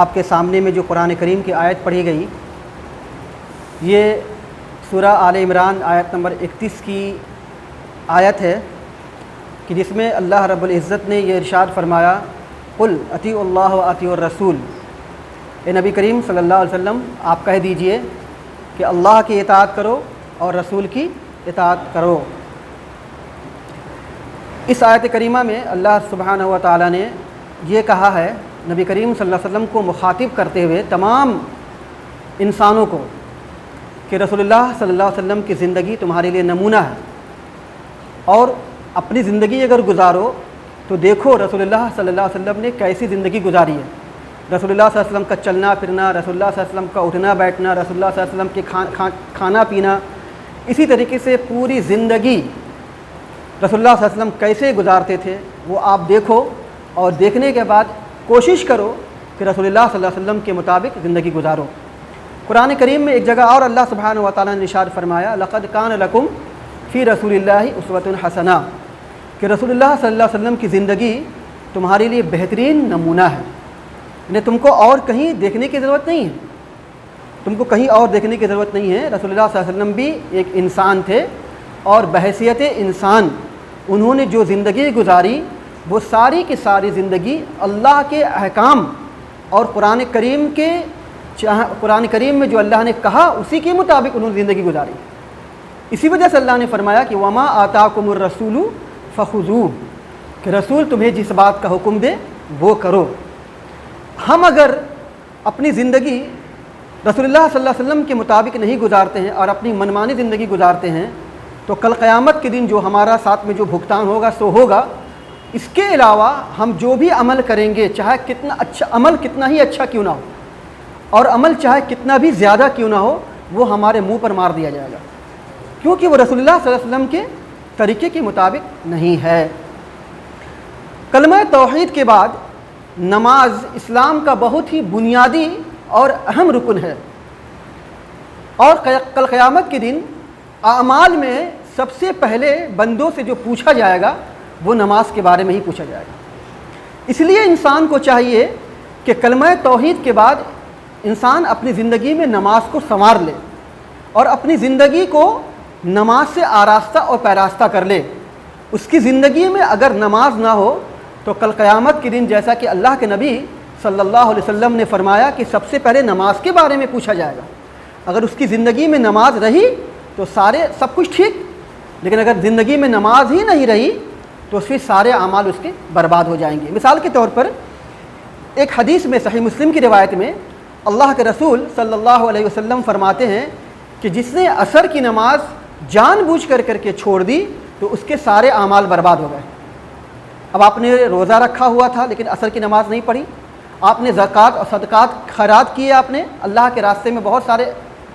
آپ کے سامنے میں جو قرآن کریم کی آیت پڑھی گئی یہ سورہ آل عمران آیت نمبر 31 کی آیت ہے کہ جس میں اللہ رب العزت نے یہ ارشاد فرمایا قل اطیعوا اللہ و اطیعوا الرسول، اے نبی کریم صلی اللہ علیہ وسلم آپ کہہ دیجئے کہ اللہ کی اطاعت کرو اور رسول کی اطاعت کرو۔ اس آیت کریمہ میں اللہ سبحانہ و تعالیٰ نے یہ کہا ہے نبی کریم صلی اللہ علیہ وسلم کو مخاطب کرتے ہوئے تمام انسانوں کو کہ رسول اللہ صلی اللہ علیہ وسلم کی زندگی تمہارے لیے نمونہ ہے، اور اپنی زندگی اگر گزارو تو دیکھو رسول اللہ صلی اللہ علیہ وسلم نے کیسی زندگی گزاری ہے۔ رسول اللہ صلی اللہ علیہ وسلم کا چلنا پھرنا، رسول اللہ صلی اللہ علیہ وسلم کا اٹھنا بیٹھنا، رسول اللہ صلی اللہ علیہ وسلم کے کھانا پینا، اسی طریقے سے پوری زندگی رسول اللہ صلی اللہ علیہ وسلم کیسے گزارتے تھے وہ آپ دیکھو، اور دیکھنے کے بعد کوشش کرو کہ رسول اللہ صلی اللہ علیہ وسلم کے مطابق زندگی گزارو۔ قرآن کریم میں ایک جگہ اور اللہ سبحانہ و تعالیٰ نے ارشاد فرمایا لقد کان لکم فی رسول اللہ اسوۃ حسنہ، کہ رسول اللہ صلی اللہ علیہ وسلم کی زندگی تمہارے لیے بہترین نمونہ ہے، یعنی تم کو اور کہیں دیکھنے کی ضرورت نہیں ہے، تم کو کہیں اور دیکھنے کی ضرورت نہیں ہے۔ رسول اللہ صلی اللہ علیہ وسلم بھی ایک انسان تھے، اور بحیثیت انسان انہوں نے جو زندگی گزاری وہ ساری کی ساری زندگی اللہ کے احکام اور قرآن کریم میں جو اللہ نے کہا اسی کے مطابق انہوں نے زندگی گزاری۔ اسی وجہ سے اللہ نے فرمایا کہ وما آتاکم الرسول فخذوہ، کہ رسول تمہیں جس بات کا حکم دے وہ کرو۔ ہم اگر اپنی زندگی رسول اللہ صلی اللہ علیہ وسلم کے مطابق نہیں گزارتے ہیں اور اپنی منمانی زندگی گزارتے ہیں تو کل قیامت کے دن جو ہمارا ساتھ میں جو بھگتان ہوگا سو ہوگا۔ اس کے علاوہ ہم جو بھی عمل کریں گے، چاہے کتنا اچھا عمل کتنا ہی اچھا کیوں نہ ہو، اور عمل چاہے کتنا بھی زیادہ کیوں نہ ہو، وہ ہمارے منہ پر مار دیا جائے گا، کیونکہ وہ رسول اللہ صلی اللہ علیہ وسلم کے طریقے کے مطابق نہیں ہے۔ کلمہ توحید کے بعد نماز اسلام کا بہت ہی بنیادی اور اہم رکن ہے، اور کل قیامت کے دن اعمال میں سب سے پہلے بندوں سے جو پوچھا جائے گا وہ نماز کے بارے میں ہی پوچھا جائے گا۔ اس لیے انسان کو چاہیے کہ کلمہ توحید کے بعد انسان اپنی زندگی میں نماز کو سنوار لے، اور اپنی زندگی کو نماز سے آراستہ اور پیراستہ کر لے۔ اس کی زندگی میں اگر نماز نہ ہو تو کل قیامت کے دن جیسا کہ اللہ کے نبی صلی اللہ علیہ وسلم نے فرمایا کہ سب سے پہلے نماز کے بارے میں پوچھا جائے گا۔ اگر اس کی زندگی میں نماز رہی تو سب کچھ ٹھیک، لیکن اگر زندگی میں نماز ہی نہیں رہی تو پھر سارے اعمال اس کے برباد ہو جائیں گے۔ مثال کے طور پر ایک حدیث میں صحیح مسلم کی روایت میں اللہ کے رسول صلی اللہ علیہ وسلم فرماتے ہیں کہ جس نے عصر کی نماز جان بوجھ کر کے چھوڑ دی تو اس کے سارے اعمال برباد ہو گئے۔ اب آپ نے روزہ رکھا ہوا تھا لیکن عصر کی نماز نہیں پڑھی، آپ نے زکوٰۃ اور صدقات خیرات کیے، آپ نے اللہ کے راستے میں بہت سارے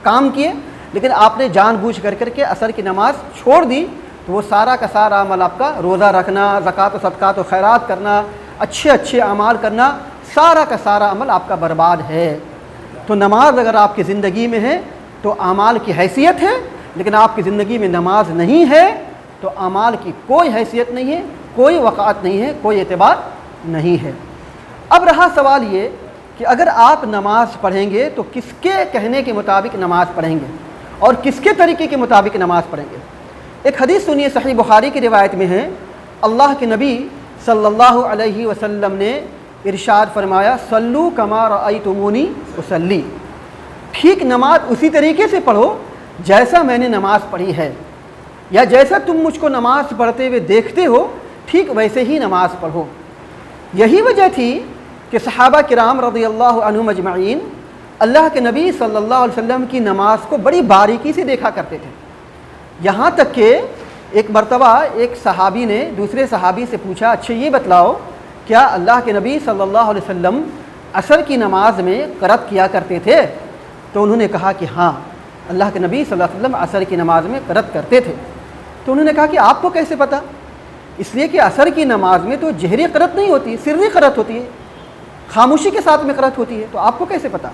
کام کیے، لیکن آپ نے جان بوجھ کر کے عصر کی نماز چھوڑ دی تو وہ سارا کا سارا عمل آپ کا روزہ رکھنا، زکوٰۃ و صدقات و خیرات کرنا، اچھے اعمال کرنا، سارا کا سارا عمل آپ کا برباد ہے۔ تو نماز اگر آپ کی زندگی میں ہے تو اعمال کی حیثیت ہے، لیکن آپ کی زندگی میں نماز نہیں ہے تو اعمال کی کوئی حیثیت نہیں ہے، کوئی وقعت نہیں ہے، کوئی اعتبار نہیں ہے۔ اب رہا سوال یہ کہ اگر آپ نماز پڑھیں گے تو کس کے کہنے کے مطابق نماز پڑھیں گے اور کس کے طریقے کے مطابق نماز پڑھیں گے؟ ایک حدیث سنیے، صحیح بخاری کی روایت میں ہے، اللہ کے نبی صلی اللہ علیہ وسلم نے ارشاد فرمایا صلو کما رأیتمونی اصلی، ٹھیک نماز اسی طریقے سے پڑھو جیسا میں نے نماز پڑھی ہے، یا جیسا تم مجھ کو نماز پڑھتے ہوئے دیکھتے ہو ٹھیک ویسے ہی نماز پڑھو۔ یہی وجہ تھی کہ صحابہ کرام رضی اللہ عنہم اجمعین اللہ کے نبی صلی اللہ علیہ وسلم کی نماز کو بڑی باریکی سے دیکھا کرتے تھے، یہاں تک کہ ایک مرتبہ ایک صحابی نے دوسرے صحابی سے پوچھا اچھا یہ بتلاؤ کیا اللہ کے نبی صلی اللہ علیہ وسلم عصر کی نماز میں قرأت کیا کرتے تھے؟ تو انہوں نے کہا کہ ہاں اللہ کے نبی صلی اللہ علیہ وسلم عصر کی نماز میں قرأت کرتے تھے۔ تو انہوں نے کہا کہ آپ کو کیسے پتہ؟ اس لیے کہ عصر کی نماز میں تو جہری قرأت نہیں ہوتی، سری قرأت ہوتی ہے، خاموشی کے ساتھ میں قرأت ہوتی ہے، تو آپ کو کیسے پتہ؟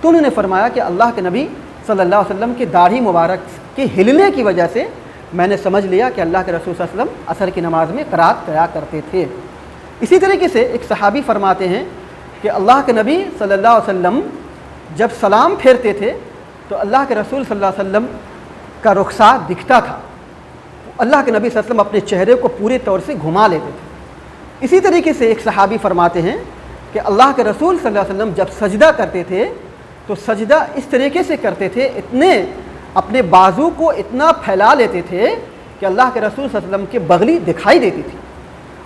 تو انہوں نے فرمایا کہ اللہ کے نبی صلی اللہ علیہ وسلم کی داڑھی مبارک کے ہلنے کی وجہ سے میں نے سمجھ لیا کہ اللہ کے رسول صلی اللہ علیہ وسلم عصر کی نماز میں قرأت کیا کرتے تھے۔ اسی طریقے سے ایک صحابی فرماتے ہیں کہ اللہ کے نبی صلی اللہ علیہ وسلم جب سلام پھیرتے تھے تو اللہ کے رسول صلی اللہ علیہ وسلم کا رخسار دکھتا تھا، اللہ کے نبی صلی اللہ علیہ وسلم اپنے چہرے کو پورے طور سے گھما لیتے تھے۔ اسی طریقے سے ایک صحابی فرماتے ہیں کہ اللہ کے رسول صلی اللہ علیہ وسلم جب سجدہ کرتے تھے تو سجدہ اس طریقے سے کرتے تھے، اتنے اپنے بازو کو اتنا پھیلا لیتے تھے کہ اللہ کے رسول صلی اللہ علیہ وسلم کی بغلی دکھائی دیتی تھی۔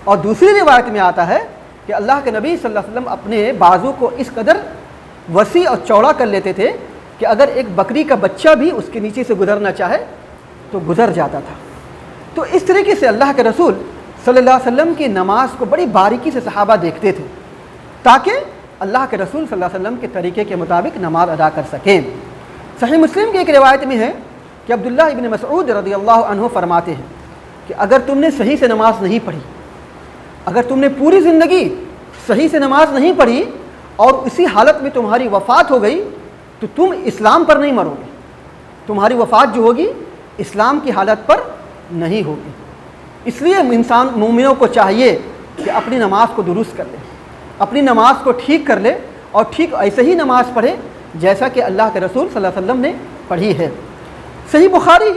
اور دوسری روایت میں آتا ہے کہ اللہ کے نبی صلی اللہ علیہ وسلم اپنے بازو کو اس قدر وسیع اور چوڑا کر لیتے تھے کہ اگر ایک بکری کا بچہ بھی اس کے نیچے سے گزرنا چاہے تو گزر جاتا تھا۔ تو اس طریقے سے اللہ کے رسول صلی اللہ علیہ وسلم کی نماز کو بڑی باریکی سے صحابہ دیکھتے تھے تاکہ اللہ کے رسول صلی اللہ علیہ وسلم کے طریقے کے مطابق نماز ادا کر سکیں۔ صحیح مسلم کی ایک روایت میں ہے کہ عبداللہ ابن مسعود رضی اللہ عنہ فرماتے ہیں کہ اگر تم نے صحیح سے نماز نہیں پڑھی، اگر تم نے پوری زندگی صحیح سے نماز نہیں پڑھی اور اسی حالت میں تمہاری وفات ہو گئی تو تم اسلام پر نہیں مرو گے، تمہاری وفات جو ہوگی اسلام کی حالت پر نہیں ہوگی۔ اس لیے انسان مومنوں کو چاہیے کہ اپنی نماز کو درست کر لے، اپنی نماز کو ٹھیک کر لے اور ٹھیک ایسے ہی نماز پڑھے جیسا کہ اللہ کے رسول صلی اللہ علیہ وسلم نے پڑھی ہے۔ صحیح بخاری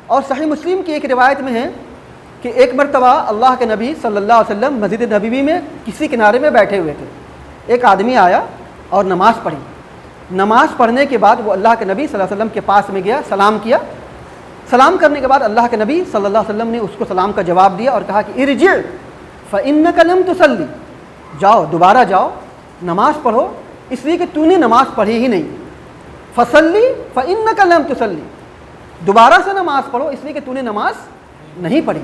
اور صحیح مسلم کی ایک روایت میں ہے کہ ایک مرتبہ اللہ کے نبی صلی اللہ علیہ وسلم مسجد نبوی میں کسی کنارے میں بیٹھے ہوئے تھے، ایک آدمی آیا اور نماز پڑھی۔ نماز پڑھنے کے بعد وہ اللہ کے نبی صلی اللہ علیہ وسلم کے پاس میں گیا، سلام کیا۔ سلام کرنے کے بعد اللہ کے نبی صلی اللہ علیہ وسلم نے اس کو سلام کا جواب دیا اور کہا کہ ارجع فإنک لم تصلی، جاؤ دوبارہ جاؤ نماز پڑھو اس لیے کہ تو نے نماز پڑھی ہی نہیں، فصلی فإنک لم تصلی، دوبارہ سے نماز پڑھو اس لیے کہ تو نے نماز نہیں پڑھی۔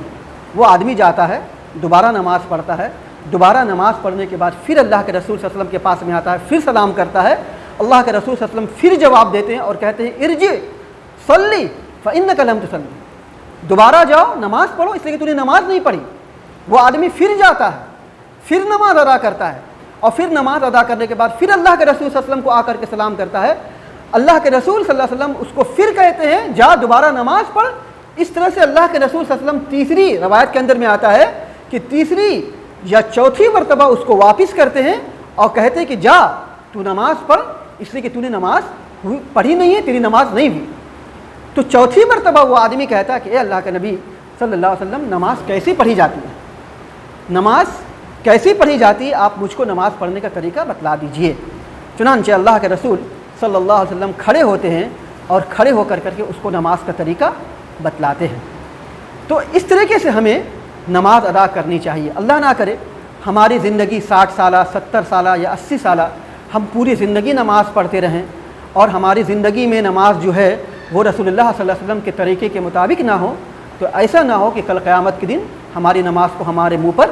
وہ آدمی جاتا ہے، دوبارہ نماز پڑھتا ہے، دوبارہ نماز پڑھنے کے بعد پھر اللہ کے رسول صلی اللہ علیہ وسلم کے پاس میں آتا ہے، پھر سلام کرتا ہے۔ اللہ کے رسول صلی اللہ علیہ وسلم پھر جواب دیتے ہیں اور کہتے ہیں ارجع صلی فإنک لم تصلی، دوبارہ جاؤ نماز پڑھو اس لیے کہ تو نے نماز نہیں پڑھی۔ وہ آدمی پھر جاتا ہے، پھر نماز ادا کرتا ہے اور پھر نماز ادا کرنے کے بعد پھر اللہ کے رسول صلی اللہ علیہ وسلم کو آ کر کے سلام کرتا ہے۔ اللہ کے رسول صلی اللہ علیہ وسلم اس کو پھر کہتے ہیں جا دوبارہ نماز پڑھ۔ اس طرح سے اللہ کے رسول صلی اللہ علیہ وسلم تیسری روایت کے اندر میں آتا ہے کہ تیسری یا چوتھی مرتبہ اس کو واپس کرتے ہیں اور کہتے ہیں کہ جا تو نماز پڑھ اس لیے کہ تو نے نماز پڑھی نہیں ہے، تیری نماز نہیں ہوئی۔ تو چوتھی مرتبہ وہ آدمی کہتا ہے کہ اے اللہ کے نبی صلی اللہ علیہ وسلم نماز کیسی پڑھی جاتی ہے، نماز کیسی پڑھی جاتی ہے، آپ مجھ کو نماز پڑھنے کا طریقہ بتلا دیجئے۔ چنانچہ اللہ کے رسول صلی اللہ علیہ وسلم کھڑے ہوتے ہیں اور کھڑے ہو کر کے اس کو نماز کا طریقہ بتلاتے ہیں۔ تو اس طریقے سے ہمیں نماز ادا کرنی چاہیے۔ اللہ نہ کرے ہماری زندگی 60 سالہ 70 سالہ یا 80 سالہ ہم پوری زندگی نماز پڑھتے رہیں اور ہماری زندگی میں نماز جو ہے وہ رسول اللہ صلی اللہ علیہ وسلم کے طریقے کے مطابق نہ ہو، تو ایسا نہ ہو کہ کل قیامت کے دن ہماری نماز کو ہمارے منہ پر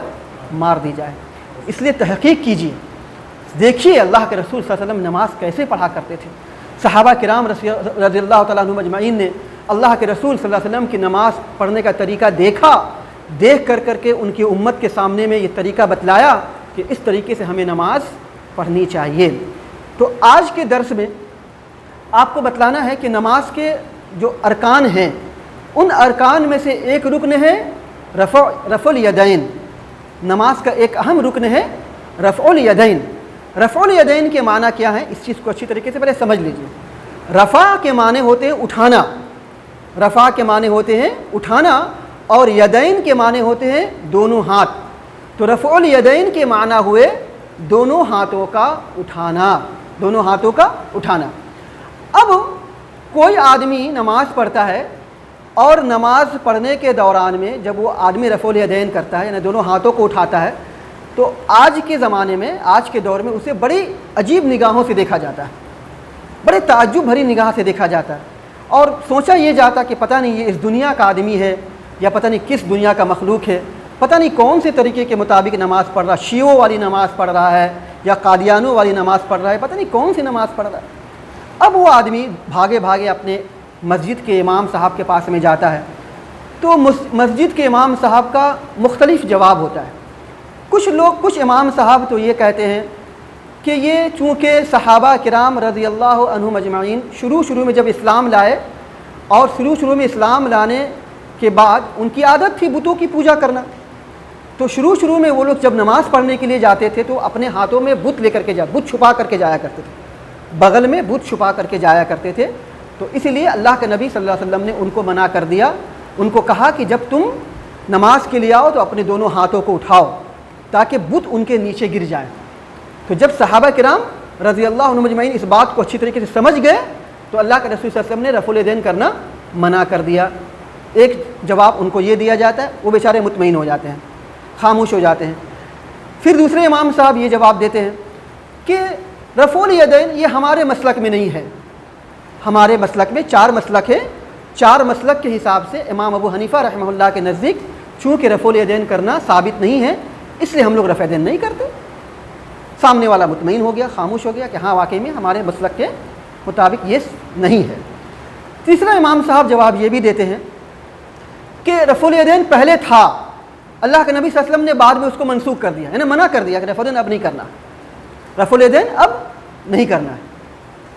مار دی جائے۔ اس لیے تحقیق کیجیے، دیکھیے اللہ کے رسول صلی اللہ علیہ وسلم نماز کیسے پڑھا کرتے تھے۔ صحابہ کرام رضی اللہ تعالیٰ عنہم اجمعین نے اللہ کے رسول صلی اللہ علیہ وسلم کی نماز پڑھنے کا طریقہ دیکھا، دیکھ کر کے ان کی امت کے سامنے میں یہ طریقہ بتلایا کہ اس طریقے سے ہمیں نماز پڑھنی چاہیے۔ تو آج کے درس میں آپ کو بتلانا ہے کہ نماز کے جو ارکان ہیں ان ارکان میں سے ایک رکن ہے رفع الیدین۔ نماز کا ایک اہم رکن ہے رفع الیدین۔ رفع الیدین کے معنی کیا ہے، اس چیز کو اچھی طریقے سے پہلے سمجھ لیجیے۔ رفع کے معنی ہوتے ہیں اٹھانا، رفع کے معنی ہوتے ہیں اٹھانا، اور یدین کے معنی ہوتے ہیں دونوں ہاتھ۔ تو رفع الیدین کے معنی ہوئے دونوں ہاتھوں کا اٹھانا، دونوں ہاتھوں کا اٹھانا۔ اب کوئی آدمی نماز پڑھتا ہے اور نماز پڑھنے کے دوران میں جب وہ آدمی رفع الیدین کرتا ہے یعنی دونوں ہاتھوں کو اٹھاتا ہے تو آج کے زمانے میں، آج کے دور میں اسے بڑی عجیب نگاہوں سے دیکھا جاتا ہے، بڑے تعجب بھری نگاہ سے دیکھا جاتا ہے اور سوچا یہ جاتا کہ پتہ نہیں یہ اس دنیا کا آدمی ہے یا پتہ نہیں کس دنیا کا مخلوق ہے، پتہ نہیں کون سے طریقے کے مطابق نماز پڑھ رہا ہے، شیعوں والی نماز پڑھ رہا ہے یا قادیانوں والی نماز پڑھ رہا ہے، پتہ نہیں کون سی نماز پڑھ رہا ہے۔ اب وہ آدمی بھاگے بھاگے اپنے مسجد کے امام صاحب کے پاس میں جاتا ہے تو مسجد کے امام صاحب کا مختلف جواب ہوتا ہے۔ کچھ امام صاحب تو یہ کہتے ہیں کہ یہ چونکہ صحابہ کرام رضی اللہ عنہم اجمعین شروع میں جب اسلام لائے اور شروع میں اسلام لانے کے بعد ان کی عادت تھی بتوں کی پوجا کرنا، تو شروع میں وہ لوگ جب نماز پڑھنے کے لیے جاتے تھے تو اپنے ہاتھوں میں بت لے کر کے بت چھپا کر کے جایا کرتے تھے، بغل میں بت چھپا کر کے جایا کرتے تھے۔ تو اس لیے اللہ کے نبی صلی اللہ علیہ وسلم نے ان کو منع کر دیا، ان کو کہا کہ جب تم نماز کے لیے آؤ تو اپنے دونوں ہاتھوں کو اٹھاؤ تاکہ بت ان کے نیچے گر جائے۔ تو جب صحابہ کرام رضی اللہ عنہم اجمعین اس بات کو اچھی طریقے سے سمجھ گئے تو اللہ کے رسول صلی اللہ علیہ وسلم نے رفع الیدین کرنا منع کر دیا۔ ایک جواب ان کو یہ دیا جاتا ہے، وہ بیچارے مطمئن ہو جاتے ہیں، خاموش ہو جاتے ہیں۔ پھر دوسرے امام صاحب یہ جواب دیتے ہیں کہ رفع الیدین یہ ہمارے مسلک میں نہیں ہے، ہمارے مسلک میں 4 مسلک ہے، 4 مسلک کے حساب سے امام ابو حنیفہ رحمہ اللہ کے نزدیک چونکہ رفع الیدین کرنا ثابت نہیں ہے اس لیے ہم لوگ رفع الیدین نہیں کرتے۔ سامنے والا مطمئن ہو گیا، خاموش ہو گیا کہ ہاں واقعی میں ہمارے مسلک کے مطابق یہ نہیں ہے۔ تیسرا امام صاحب جواب یہ بھی دیتے ہیں کہ رفع الیدین پہلے تھا، اللہ کے نبی صلی اللہ علیہ وسلم نے بعد میں اس کو منسوخ کر دیا، یعنی منع کر دیا کہ رفع الیدین اب نہیں کرنا، رفع الیدین اب نہیں کرنا ہے۔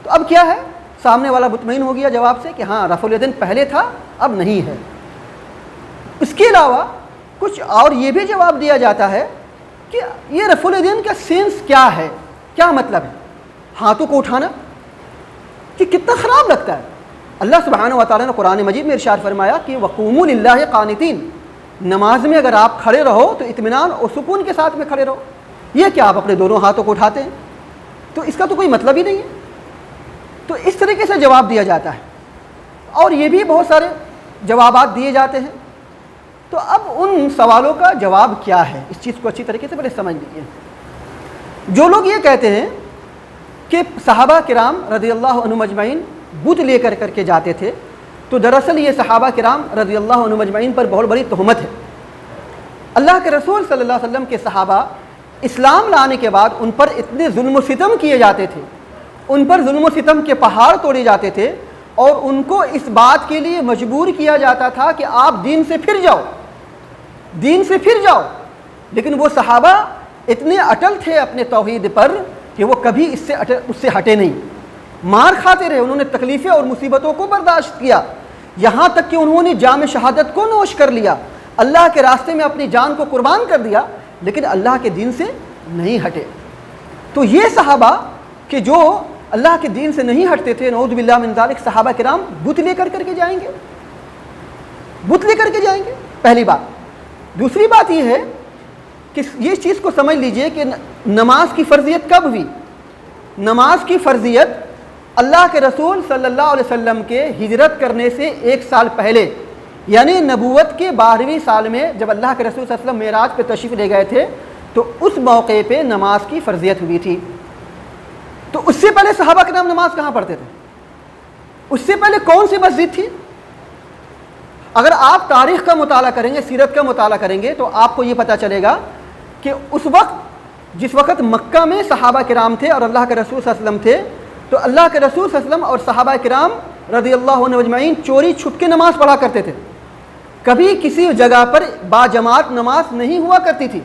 تو اب کیا ہے؟ سامنے والا مطمئن ہو گیا جواب سے کہ ہاں رفع الیدین پہلے تھا اب نہیں ہے۔ اس کے علاوہ کچھ اور یہ بھی جواب دیا جاتا ہے کہ یہ رفع الیدین کا سینس کیا ہے، کیا مطلب ہے ہاتھوں کو اٹھانا، کہ کتنا خراب لگتا ہے۔ اللہ سبحانہ و تعالیٰ نے قرآن مجید میں ارشاد فرمایا کہ وقوموا للہ قانتین، نماز میں اگر آپ کھڑے رہو تو اطمینان اور سکون کے ساتھ میں کھڑے رہو۔ یہ کہ آپ اپنے دونوں ہاتھوں کو اٹھاتے ہیں تو اس کا تو کوئی مطلب ہی نہیں ہے۔ تو اس طریقے سے جواب دیا جاتا ہے، اور یہ بھی بہت سارے جوابات دیے جاتے ہیں۔ تو اب ان سوالوں کا جواب کیا ہے، اس چیز کو اچھی طریقے سے پہلے سمجھ لیجیے۔ جو لوگ یہ کہتے ہیں کہ صحابہ کرام رضی اللہ عنہم اجمعین بت لے کر کے جاتے تھے، تو دراصل یہ صحابہ کرام رضی اللہ عنہم اجمعین پر بہت بڑی تہمت ہے۔ اللہ کے رسول صلی اللہ علیہ وسلم کے صحابہ اسلام لانے کے بعد ان پر اتنے ظلم و ستم کیے جاتے تھے، ان پر ظلم و ستم کے پہاڑ توڑے جاتے تھے، اور ان کو اس بات کے لیے مجبور کیا جاتا تھا کہ آپ دین سے پھر جاؤ، دین سے پھر جاؤ۔ لیکن وہ صحابہ اتنے اٹل تھے اپنے توحید پر کہ وہ کبھی اس سے ہٹے نہیں، مار کھاتے رہے، انہوں نے تکلیفیں اور مصیبتوں کو برداشت کیا، یہاں تک کہ انہوں نے جام شہادت کو نوش کر لیا، اللہ کے راستے میں اپنی جان کو قربان کر دیا، لیکن اللہ کے دین سے نہیں ہٹے۔ تو یہ صحابہ کہ جو اللہ کے دین سے نہیں ہٹتے تھے، نعوذ باللہ من ذالک، صحابہ کرام بت لے کر کے جائیں گے، بت لے کر کے جائیں گے، پہلی بات۔ دوسری بات یہ ہے کہ یہ چیز کو سمجھ لیجئے کہ نماز کی فرضیت کب ہوئی؟ نماز کی فرضیت اللہ کے رسول صلی اللہ علیہ وسلم کے ہجرت کرنے سے 1 سال پہلے، یعنی نبوت کے 12ویں سال میں جب اللہ کے رسول صلی اللہ علیہ وسلم معراج پہ تشریف لے گئے تھے تو اس موقع پہ نماز کی فرضیت ہوئی تھی۔ تو اس سے پہلے صحابہ کرام نماز کہاں پڑھتے تھے؟ اس سے پہلے کون سی مسجد تھی؟ اگر آپ تاریخ کا مطالعہ کریں گے، سیرت کا مطالعہ کریں گے تو آپ کو یہ پتہ چلے گا کہ اس وقت جس وقت مکہ میں صحابہ کرام تھے اور اللہ کے رسول صلی اللہ علیہ وسلم تھے، تو اللہ کے رسول صلی اللہ علیہ وسلم اور صحابہ کرام رضی اللہ عنہم اجمعین چوری چھپ کے نماز پڑھا کرتے تھے، کبھی کسی جگہ پر باجماعت نماز نہیں ہوا کرتی تھی۔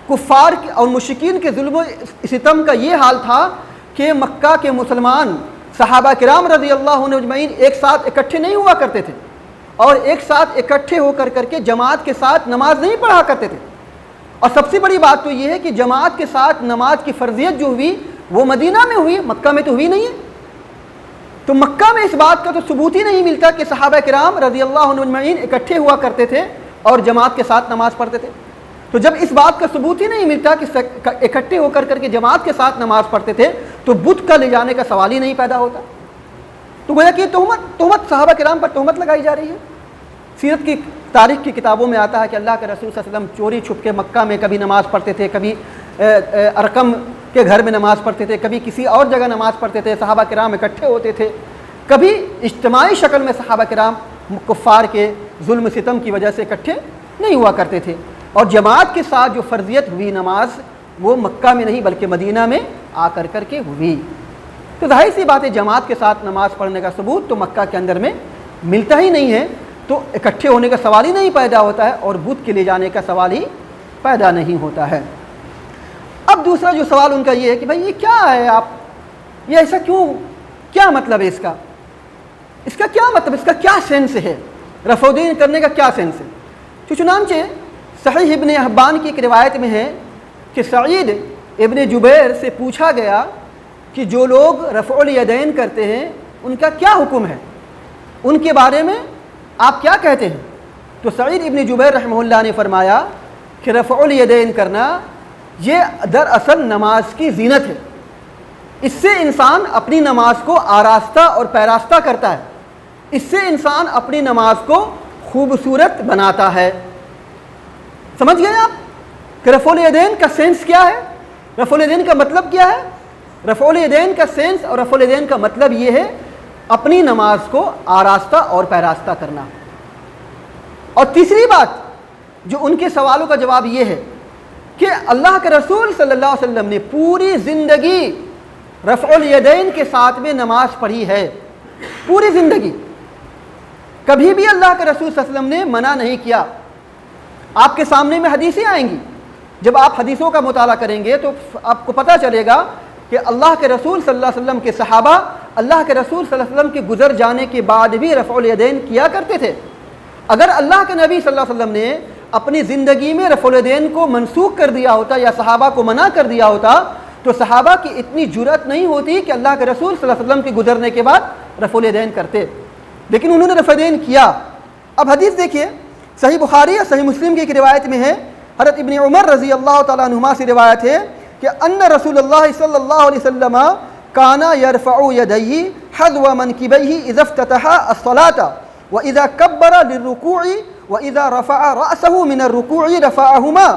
کفار اور مشرکین کے ظلم و ستم کا یہ حال تھا کہ مکہ کے مسلمان صحابہ کرام رضی اللہ عنہم اجمعین ایک ساتھ اکٹھے نہیں ہوا کرتے تھے، اور ایک ساتھ اکٹھے ہو کر کے جماعت کے ساتھ نماز نہیں پڑھا کرتے تھے۔ اور سب سے بڑی بات تو یہ ہے کہ جماعت کے ساتھ نماز کی فرضیت جو ہوئی وہ مدینہ میں ہوئی، مکہ میں تو ہوئی نہیں ہے۔ تو مکہ میں اس بات کا تو ثبوت ہی نہیں ملتا کہ صحابہ کرام رضی اللہ عنہم اجمعین اکٹھے ہوا کرتے تھے اور جماعت کے ساتھ نماز پڑھتے تھے۔ تو جب اس بات کا ثبوت ہی نہیں ملتا کہ اکٹھے ہو کر کے جماعت کے ساتھ نماز پڑھتے تھے تو بت کا لے جانے کا سوال ہی نہیں پیدا ہوتا۔ تو گویا کہ تہمت صحابہ کرام پر تہمت لگائی جا رہی ہے۔ سیرت کی تاریخ کی کتابوں میں آتا ہے کہ اللہ کے رسول صلی اللہ علیہ وسلم چوری چھپ کے مکہ میں کبھی نماز پڑھتے تھے، کبھی ارقم کے گھر میں نماز پڑھتے تھے، کبھی کسی اور جگہ نماز پڑھتے تھے، صحابہ کرام اکٹھے ہوتے تھے، کبھی اجتماعی شکل میں صحابہ کرام کفار کے ظلم ستم کی وجہ سے اکٹھے نہیں ہوا کرتے تھے۔ اور جماعت کے ساتھ جو فرضیت ہوئی نماز وہ مکہ میں نہیں بلکہ مدینہ میں آ کر کے ہوئی۔ تو ظاہر سی بات ہے جماعت کے ساتھ نماز پڑھنے کا ثبوت تو مکہ کے اندر میں ملتا ہی نہیں ہے، تو اکٹھے ہونے کا سوال ہی نہیں پیدا ہوتا ہے، اور بت کے لے جانے کا سوال ہی پیدا نہیں ہوتا ہے۔ اب دوسرا جو سوال ان کا یہ ہے کہ بھائی یہ کیا ہے، آپ یہ ایسا کیوں، کیا مطلب ہے اس کا کیا مطلب، اس کا کیا سینس ہے، رفع الیدین کرنے کا کیا سینس ہے؟ چنانچہ صحیح ابن حبان کی ایک روایت میں ہے کہ سعید ابن جبیر سے پوچھا گیا کہ جو لوگ رفع الیدین کرتے ہیں ان کا کیا حکم ہے، ان کے بارے میں آپ کیا کہتے ہیں؟ تو سعید ابن جبیر رحمہ اللہ نے فرمایا کہ رفع الیدین کرنا یہ دراصل نماز کی زینت ہے، اس سے انسان اپنی نماز کو آراستہ اور پیراستہ کرتا ہے، اس سے انسان اپنی نماز کو خوبصورت بناتا ہے۔ سمجھ گئے آپ کہ رفع الیدین کا سینس کیا ہے، رفع الیدین کا مطلب کیا ہے؟ رفع الیدین کا سینس اور رفع الیدین کا مطلب یہ ہے اپنی نماز کو آراستہ اور پیراستہ کرنا۔ اور تیسری بات جو ان کے سوالوں کا جواب یہ ہے کہ اللہ کے رسول صلی اللہ علیہ وسلم نے پوری زندگی رفع الیدین کے ساتھ میں نماز پڑھی ہے، پوری زندگی، کبھی بھی اللہ کے رسول صلی اللہ علیہ وسلم نے منع نہیں کیا۔ آپ کے سامنے میں حدیثیں آئیں گی، جب آپ حدیثوں کا مطالعہ کریں گے تو آپ کو پتہ چلے گا کہ اللہ کے رسول صلی اللہ علیہ وسلم کے صحابہ اللہ کے رسول صلی اللہ علیہ وسلم کے گزر جانے کے بعد بھی رفع الیدین کیا کرتے تھے۔ اگر اللہ کے نبی صلی اللہ علیہ وسلم نے اپنی زندگی میں رفع الیدین کو منسوخ کر دیا ہوتا یا صحابہ کو منع کر دیا ہوتا تو صحابہ کی اتنی جرأت نہیں ہوتی کہ اللہ کے رسول صلی اللہ علیہ وسلم کے گزرنے کے بعد رفع الیدین کرتے، لیکن انہوں نے رفع الیدین کیا۔ اب حدیث دیکھیے، صحیح بخاری اور صحیح مسلم کی ایک روایت میں ہے، حضرت ابن عمر رضی اللہ تعالیٰ عنہما سے روایت ہے کہ ان رسول اللہ صلی اللہ علیہ وسلم کان یرفع یدیہ حذو منکبیہ اذا افتتح الصلاۃ واذا کبر للرکوع واذا رفع رأسه من الرکوع رفعہما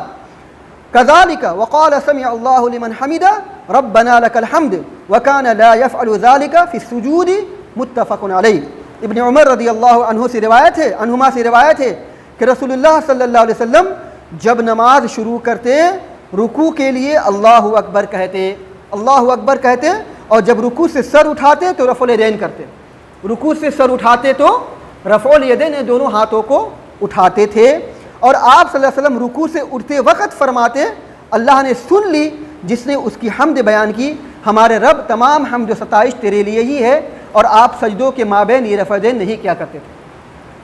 كذلك وقال سمع الله لمن حمده ربنا لك الحمد وكان لا يفعل ذلك في السجود متفق علیہ۔ ابن عمر رضی اللہ عنہ سے روایت ہے، عنہما سے روایت ہے کہ رسول اللہ صلی اللہ علیہ وسلم جب نماز شروع کرتے رکوع کے لیے اللہ اکبر کہتے، اللہ اکبر کہتے، اور جب رکوع سے سر اٹھاتے تو رفع الیدین کرتے، رکوع سے سر اٹھاتے تو رفع الیدین دونوں ہاتھوں کو اٹھاتے تھے۔ اور آپ صلی اللہ علیہ وسلم رکوع سے اٹھتے وقت فرماتے اللہ نے سن لی جس نے اس کی حمد بیان کی، ہمارے رب تمام حمد و ستائش تیرے لیے ہی ہے، اور آپ سجدوں کے مابین یہ رفع الیدین نہیں کیا کرتے تھے۔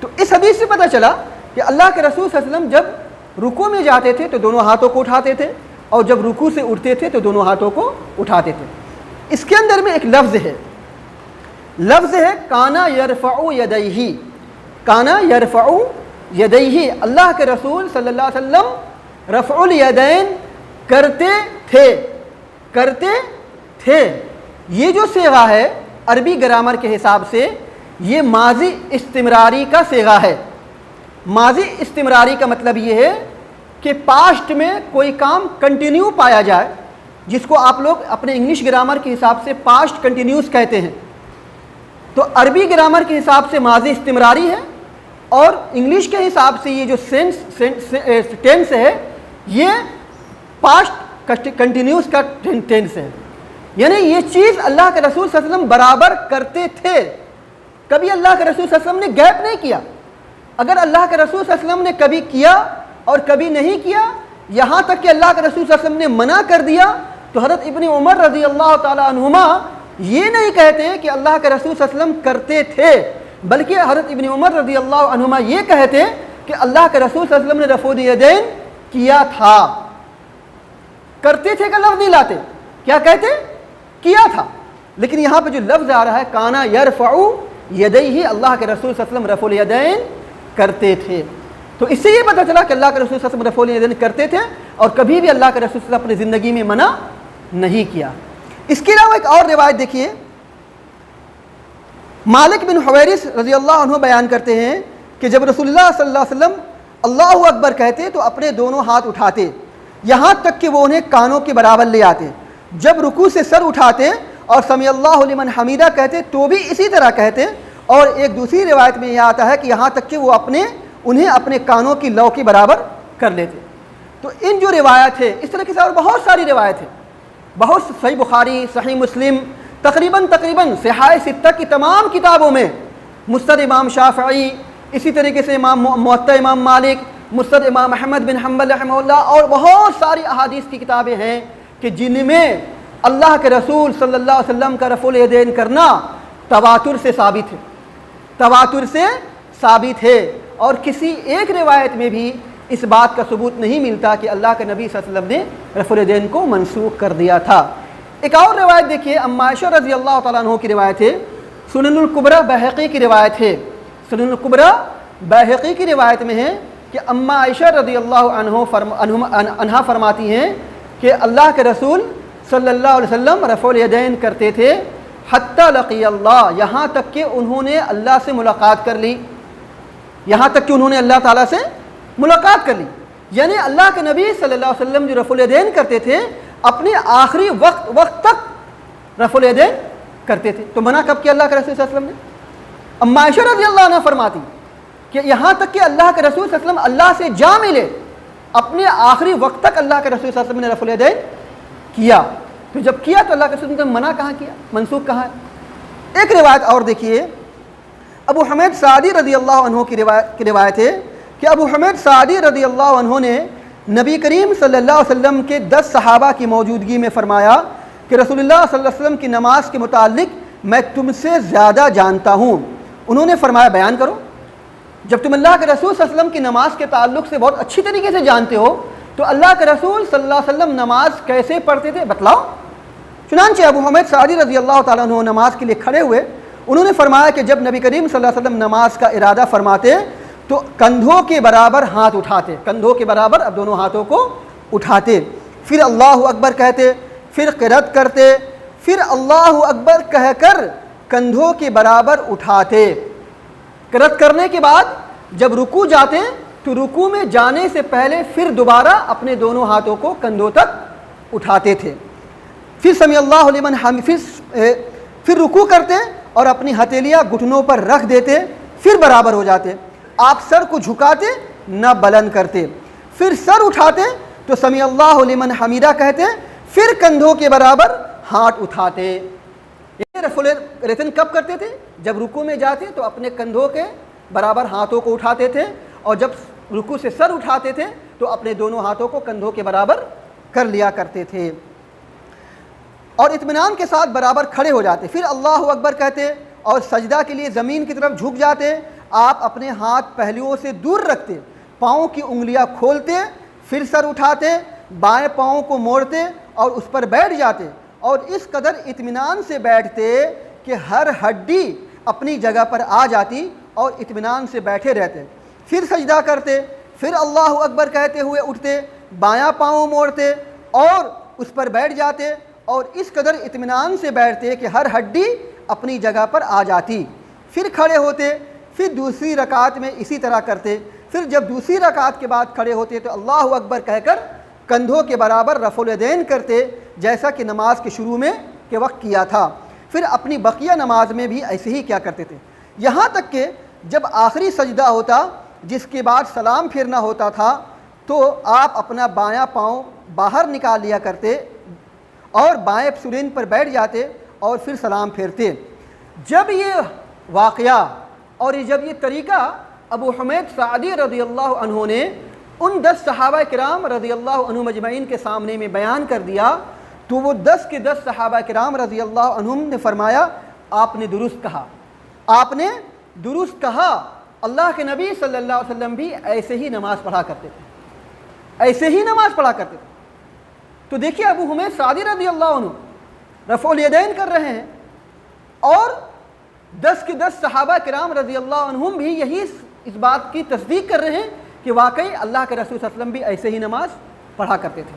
تو اس حدیث سے پتہ چلا کہ اللہ کے رسول صلی اللہ علیہ وسلم جب رکوع میں جاتے تھے تو دونوں ہاتھوں کو اٹھاتے تھے، اور جب رکوع سے اٹھتے تھے تو دونوں ہاتھوں کو اٹھاتے تھے۔ اس کے اندر میں ایک لفظ ہے، لفظ ہے کانا یرفع یدیہ، کانا یرفع یدیہ، اللہ کے رسول صلی اللہ علیہ وسلم رفع الیدین کرتے تھے، کرتے تھے۔ یہ جو صیغہ ہے عربی گرامر کے حساب سے یہ ماضی استمراری کا صیغہ ہے۔ ماضی استمراری کا مطلب یہ ہے کہ پاسٹ میں کوئی کام کنٹینیو پایا جائے، جس کو آپ لوگ اپنے انگلش گرامر کے حساب سے پاسٹ کنٹینیوس کہتے ہیں۔ تو عربی گرامر کے حساب سے ماضی استمراری ہے، اور انگلش کے حساب سے یہ جو ٹینس ہے یہ پاسٹ کنٹینیوس کا ٹینس ہے، یعنی یہ چیز اللہ کے رسول صلی اللہ علیہ وسلم برابر کرتے تھے، کبھی اللہ کے رسول صلی اللہ علیہ وسلم نے گیپ نہیں کیا۔ اگر اللہ کے رسول صلی اللہ علیہ وسلم نے کبھی کیا اور کبھی نہیں کیا، یہاں تک کہ اللہ کے رسول صلی اللہ علیہ وسلم نے منع کر دیا، تو حضرت ابن عمر رضی اللہ تعالیٰ عنہما یہ نہیں کہتے کہ اللہ کے رسول صلی اللہ علیہ وسلم کرتے تھے، بلکہ حضرت ابن عمر رضی اللہ عنہما یہ کہتے کہ اللہ کے رسول صلی اللہ علیہ وسلم نے رفع الیدین کیا تھا۔ کرتے تھے کا لفظ نہیں لاتے، کیا کہتے؟ کیا تھا۔ لیکن یہاں پہ جو لفظ آ رہا ہے کانا یرفع یدیہ، اللہ کے رسول صلی اللہ علیہ وسلم رفع الیدین کرتے تھے۔ تو اس سے یہ پتہ چلا کہ اللہ کے رسول صلی اللہ علیہ وسلم رفع الیدین کرتے تھے، اور کبھی بھی اللہ کے رسول صلی اللہ علیہ وسلم اپنی زندگی میں منع نہیں کیا۔ اس کے علاوہ ایک اور روایت دیکھیے، مالک بن حویرث رضی اللہ عنہ بیان کرتے ہیں کہ جب رسول اللہ صلی اللہ علیہ وسلم اللہ اکبر کہتے تو اپنے دونوں ہاتھ اٹھاتے، یہاں تک کہ وہ انہیں کانوں کے برابر لے آتے۔ جب رکوع سے سر اٹھاتے اور سمیع اللہ لمن حمیدہ کہتے تو بھی اسی طرح کہتے، اور ایک دوسری روایت میں یہ آتا ہے کہ یہاں تک کہ وہ انہیں اپنے کانوں کی لو کے برابر کر لیتے۔ تو ان جو روایت ہے، اس طرح کی اور بہت ساری روایت ہے، بہت صحیح بخاری، صحیح مسلم، تقریباً صحاح ستہ کی تمام کتابوں میں، مسند امام شافعی، اسی طریقے سے موطا امام مالک، مسند امام احمد بن حنبل رحمہ اللہ، اور بہت ساری احادیث کی کتابیں ہیں کہ جن میں اللہ کے رسول صلی اللہ علیہ وسلم کا رفع الیدین کرنا تواتر سے ثابت ہے، تواتر سے ثابت ہے۔ اور کسی ایک روایت میں بھی اس بات کا ثبوت نہیں ملتا کہ اللہ کے نبی صلی اللہ علیہ وسلم نے رفع الیدین کو منسوخ کر دیا تھا۔ ایک اور روایت دیکھیے، ام عائشہ رضی اللہ تعالیٰ عنہ کی روایت ہے، سنن الکبریٰ بہقی کی روایت ہے، سنن الکبریٰ بہقی کی روایت میں ہے کہ ام عائشہ رضی اللہ عنہا فرماتی ہیں کہ اللہ کے رسول صلی اللہ علیہ وسلم رفع الیدین کرتے تھے حتی لقی اللہ، یہاں تک کہ انہوں نے اللہ سے ملاقات کر لی، یہاں تک کہ انہوں نے اللہ تعالیٰ سے ملاقات کر لی۔ یعنی اللہ کے نبی صلی اللہ علیہ وسلم جو رفع الیدین کرتے تھے اپنے آخری وقت تک رفع الیدین کرتے تھے۔ تو منع کب کیا اللہ کے رسول صلی اللہ علیہ وسلم نے؟ اما عائشہ رضی اللہ عنہ فرماتی کہ یہاں تک کہ اللہ کے رسول صلی اللہ علیہ وسلم اللہ سے جا ملے، اپنے آخری وقت تک اللہ کے رسول صلی اللہ علیہ وسلم نے رفع الیدین کیا۔ تو جب کیا تو اللہ کے رسول نے منع کہاں کیا، منسوخ کہاں ہے؟ ایک روایت اور دیکھیے، ابو حمید سعدی رضی اللہ عنہ کی روایت ہے کہ ابو حمید سعدی رضی اللہ عنہ نے نبی کریم صلی اللہ علیہ وسلم کے 10 صحابہ کی موجودگی میں فرمایا کہ رسول اللہ صلی اللہ علیہ وسلم کی نماز کے متعلق میں تم سے زیادہ جانتا ہوں۔ انہوں نے فرمایا بیان کرو، جب تم اللہ کے رسول صلی اللہ علیہ وسلم کی نماز کے تعلق سے بہت اچھی طریقے سے جانتے ہو تو اللہ کے رسول صلی اللہ علیہ وسلم نماز کیسے پڑھتے تھے بتلاؤ۔ چنانچہ ابو حمید سعدی رضی اللہ تعالیٰ عنہ نماز کے لیے کھڑے ہوئے، انہوں نے فرمایا کہ جب نبی کریم صلی اللہ علیہ وسلم نماز کا ارادہ فرماتے تو کندھوں کے برابر ہاتھ اٹھاتے، کندھوں کے برابر اب دونوں ہاتھوں کو اٹھاتے، پھر اللہ اکبر کہتے، پھر قرات کرتے، پھر اللہ اکبر کہہ کر کندھوں کے برابر اٹھاتے۔ قرات کرنے کے بعد جب رکوع جاتے تو رکوع میں جانے سے پہلے پھر دوبارہ اپنے دونوں ہاتھوں کو کندھوں تک اٹھاتے تھے، پھر سمیع اللہ لمن حمدہ، پھر رکوع کرتے اور اپنی ہتھیلیاں گھٹنوں پر رکھ دیتے، پھر برابر ہو جاتے۔ آپ سر کو جھکاتے نہ بلند کرتے، پھر سر اٹھاتے تو سمیع اللہ لمن حمیدہ کہتے، پھر کندھوں کے برابر ہاتھ اٹھاتے۔ یہ رفع الیدین کب کرتے تھے؟ جب رکوع میں جاتے تو اپنے کندھوں کے برابر ہاتھوں کو اٹھاتے تھے، اور جب رکوع سے سر اٹھاتے تھے تو اپنے دونوں ہاتھوں کو کندھوں کے برابر کر لیا کرتے تھے، اور اطمینان کے ساتھ برابر کھڑے ہو جاتے، پھر اللہ اکبر کہتے اور سجدہ کے لیے زمین کی طرف جھک جاتے۔ آپ اپنے ہاتھ پہلوؤں سے دور رکھتے، پاؤں کی انگلیاں کھولتے، پھر سر اٹھاتے، بائیں پاؤں کو موڑتے اور اس پر بیٹھ جاتے، اور اس قدر اطمینان سے بیٹھتے کہ ہر ہڈی اپنی جگہ پر آ جاتی اور اطمینان سے بیٹھے رہتے، پھر سجدہ کرتے، پھر اللہ اکبر کہتے ہوئے اٹھتے، بایاں پاؤں موڑتے اور اس پر بیٹھ جاتے، اور اس قدر اطمینان سے بیٹھتے کہ ہر ہڈی اپنی جگہ پر آ جاتی، پھر کھڑے ہوتے، پھر دوسری رکعت میں اسی طرح کرتے، پھر جب دوسری رکعت کے بعد کھڑے ہوتے تو اللہ اکبر کہہ کر کندھوں کے برابر رفع الیدین کرتے، جیسا کہ نماز کے شروع میں کے وقت کیا تھا۔ پھر اپنی بقیہ نماز میں بھی ایسے ہی کیا کرتے تھے، یہاں تک کہ جب آخری سجدہ ہوتا جس کے بعد سلام پھیرنا ہوتا تھا تو آپ اپنا بایاں پاؤں باہر نکال لیا کرتے اور بائیں سرین پر بیٹھ جاتے اور پھر سلام پھیرتے۔ جب یہ واقعہ اور جب یہ طریقہ ابو حمید سعدی رضی اللہ عنہ نے ان 10 صحابہ کرام رضی اللہ عنہم اجمعین کے سامنے میں بیان کر دیا تو وہ 10 کے 10 صحابہ کرام رضی اللہ عنہم نے فرمایا آپ نے درست کہا، آپ نے درست کہا، اللہ کے نبی صلی اللہ علیہ وسلم بھی ایسے ہی نماز پڑھا کرتے تھے، ایسے ہی نماز پڑھا کرتے تھے۔ تو دیکھیے ابو حمید سعدی رضی اللہ عنہ رفع الیدین کر رہے ہیں اور 10 کے 10 صحابہ کرام رضی اللہ عنہم بھی یہی اس بات کی تصدیق کر رہے ہیں کہ واقعی اللہ کے رسول صلی اللہ علیہ وسلم بھی ایسے ہی نماز پڑھا کرتے تھے۔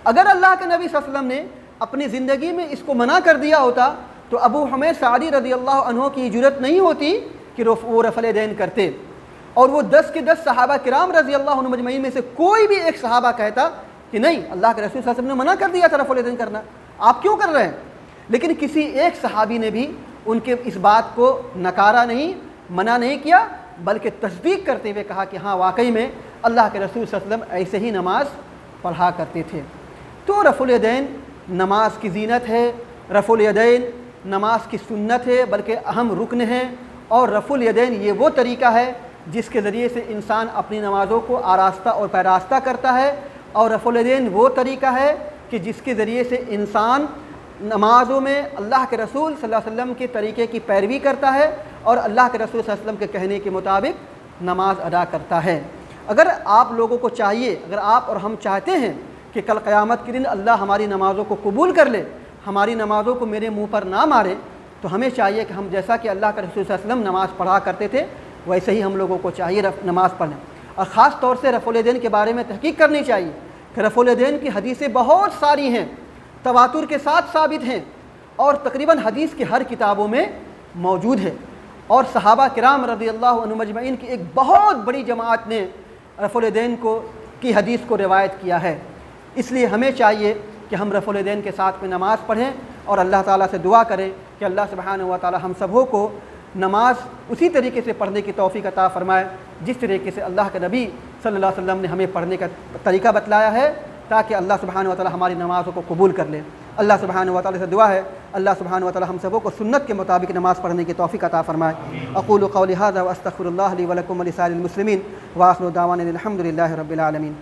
اگر اللہ کے نبی صلی اللہ علیہ وسلم نے اپنی زندگی میں اس کو منع کر دیا ہوتا تو ابو حمید سعدی رضی اللہ عنہ کی جرأت نہیں ہوتی کہ وہ رفع الیدین کرتے، اور وہ 10 کے 10 صحابہ کرام رضی اللہ عنہم اجمعین میں سے کوئی بھی ایک صحابہ کہتا کہ نہیں اللہ کے رسول صلی اللہ علیہ وسلم نے منع کر دیا تھا رفع الیدین کرنا، آپ کیوں کر رہے ہیں؟ لیکن کسی ایک صحابی نے بھی ان کے اس بات کو نکارا نہیں، منع نہیں کیا، بلکہ تصدیق کرتے ہوئے کہا کہ ہاں واقعی میں اللہ کے رسول صلی اللہ علیہ وسلم ایسے ہی نماز پڑھا کرتے تھے۔ تو رفع الیدین نماز کی زینت ہے، رفع الیدین نماز کی سنت ہے، بلکہ اہم رکن ہے، اور رفع الیدین یہ وہ طریقہ ہے جس کے ذریعے سے انسان اپنی نمازوں کو آراستہ اور پیراستہ کرتا ہے، اور رفع الیدین وہ طریقہ ہے کہ جس کے ذریعے سے انسان نمازوں میں اللہ کے رسول صلی اللہ علیہ وسلم کے طریقے کی پیروی کرتا ہے اور اللہ کے رسول صلی اللہ علیہ وسلم کے کہنے کے مطابق نماز ادا کرتا ہے۔ اگر آپ لوگوں کو چاہیے، اگر آپ اور ہم چاہتے ہیں کہ کل قیامت کے دن اللہ ہماری نمازوں کو قبول کر لے، ہماری نمازوں کو میرے منہ پر نہ مارے، تو ہمیں چاہیے کہ ہم جیسا کہ اللہ کے رسول صلی اللہ علیہ وسلم نماز پڑھا کرتے تھے ویسے ہی ہم لوگوں کو چاہیے نماز پڑھیں۔ اور خاص طور سے رفع الیدین کے بارے میں تحقیق کرنی چاہیے کہ رفع الیدین کی حدیثیں بہت ساری ہیں، تواتر کے ساتھ ثابت ہیں، اور تقریباً حدیث کی ہر کتابوں میں موجود ہے، اور صحابہ کرام رضی اللہ عنہم اجمعین کی ایک بہت بڑی جماعت نے رفع الیدین کی حدیث کو روایت کیا ہے۔ اس لیے ہمیں چاہیے کہ ہم رفع الیدین کے ساتھ میں نماز پڑھیں اور اللہ تعالیٰ سے دعا کریں کہ اللہ سبحانہ و تعالیٰ ہم سبوں کو نماز اسی طریقے سے پڑھنے کی توفیق عطا فرمائے جس طریقے سے اللہ کے نبی صلی اللہ علیہ وسلم نے ہمیں پڑھنے کا طریقہ بتلایا ہے، تاکہ اللہ سبحانہ و تعالیٰ ہماری نمازوں کو قبول کر لے۔ اللہ سبحانہ و تعالیٰ سے دعا ہے اللہ سبحانہ و تعالیٰ ہم سبوں کو سنت کے مطابق نماز پڑھنے کی توفیق عطا فرمائے۔ اقول قولی ھذا واستغفر اللہ لی ولکم ولسائر المسلمین، وآخر دعوانا الحمد للہ رب العالمین۔